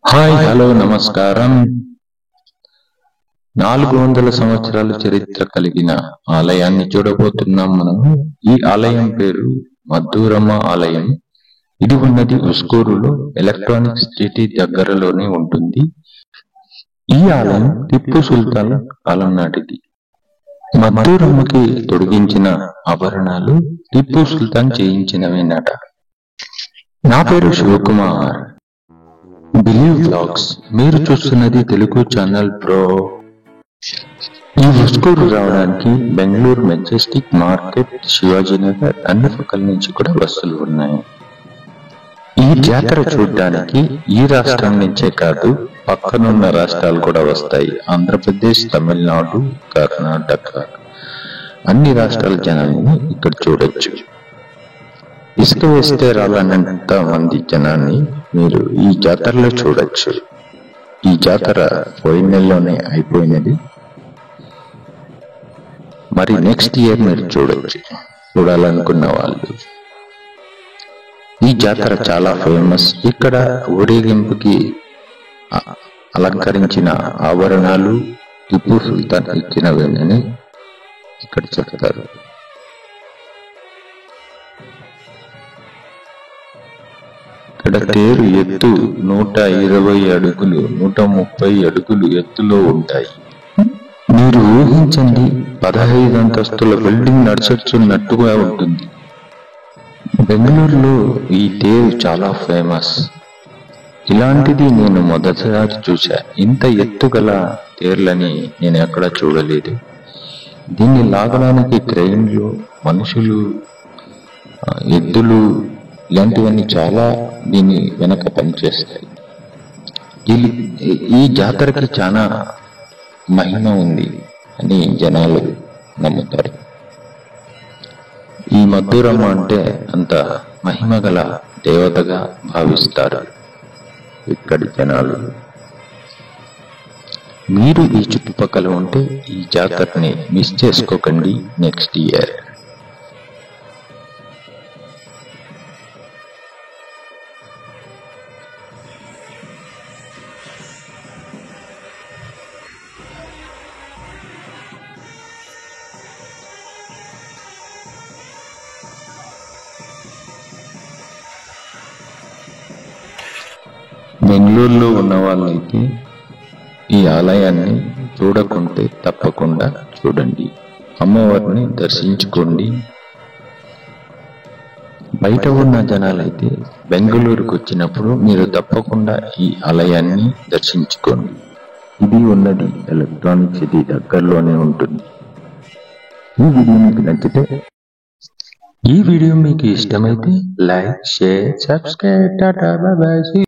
Hi hello నమస్కారం. 400 సంవత్సరాల చరిత్ర కలిగిన ఆలయాన్ని చూడబోతున్నాం మనము. ఈ ఆలయం పేరు మద్దూరమ్మ ఆలయం. ఇది ఉన్నది ఉస్కూరులో, ఎలక్ట్రానిక్ సిటీ దగ్గరలోనే ఉంటుంది. ఈ ఆలయం టిప్పు సుల్తాన్ కాలం నాటిది. మద్దూరమ్మకి తొడిగించిన ఆభరణాలు టిప్పు సుల్తాన్ చేయించినవేనట. నా పేరు శివకుమార్. Believe blogs. మీరు చూస్తున్నది తెలుగు ఛానల్ ప్రో. ఈ ఉస్కూరు రావడానికి బెంగళూరు మెజెస్టిక్ మార్కెట్, శివాజీనగర్ అన్ని పక్కల నుంచి కూడా బస్సులు ఉన్నాయి. ఈ జాతర చూడడానికి ఈ రాష్ట్రం నుంచే కాదు, పక్కనున్న రాష్ట్రాలు కూడా వస్తాయి. ఆంధ్రప్రదేశ్, తమిళనాడు, కర్ణాటక అన్ని రాష్ట్రాల జనాన్ని ఇక్కడ చూడొచ్చు. ఇసుక వేస్తే రాలన్నంత మంది జనాన్ని మీరు ఈ జాతరలో చూడొచ్చు. ఈ జాతర పోయిన నెలలోనే అయిపోయినది. మరి నెక్స్ట్ ఇయర్ మీరు చూడొచ్చు, చూడాలనుకున్న వాళ్ళు. ఈ జాతర చాలా ఫేమస్. ఇక్కడ ఊరేగింపుకి అలంకరించిన ఆభరణాలు టిప్పు సుల్తాన్ ఇచ్చినవేనని ఇక్కడ చెప్తారు. ఇక్కడ తేరు ఎత్తు 120 అడుగులు, 130 అడుగులు ఎత్తులో ఉంటాయి. మీరు ఊహించండి, 15 అంతస్తుల బిల్డింగ్ నడుచున్నట్టుగా ఉంటుంది. బెంగళూరులో ఈ తేరు చాలా ఫేమస్. ఇలాంటిది నేను మొదటిసారి చూశా. ఇంత ఎత్తు గల తేర్లని నేను ఎక్కడా చూడలేదు. దీన్ని లాగడానికి క్రెయిన్లు, మనుషులు, ఎద్దులు ఇలాంటివన్నీ చాలా దీని వెనక పనిచేస్తాయి. ఈ జాతరకి చాలా మహిమ ఉంది అని జనాలు నమ్ముతారు. ఈ మద్దూరమ్మ అంటే అంత మహిమ గల దేవతగా భావిస్తారు ఇక్కడి జనాలు. మీరు ఈ చుట్టుపక్కల ఉంటే ఈ జాతరని మిస్ చేసుకోకండి నెక్స్ట్ ఇయర్. బెంగళూరులో ఉన్న వాళ్ళైతే ఈ ఆలయాన్ని చూడకుంటే తప్పకుండా చూడండి. అమ్మవారిని దర్శించుకోండి. బయట ఉన్న జనాలైతే బెంగళూరుకు వచ్చినప్పుడు మీరు తప్పకుండా ఈ ఆలయాన్ని దర్శించుకోండి. ఇది ఉన్నది ఎలక్ట్రానిక్ సిటీ దగ్గరలోనే ఉంటుంది. ఈ వీడియో మీకు ఇష్టమైతే like, share, subscribe. Tata, by by.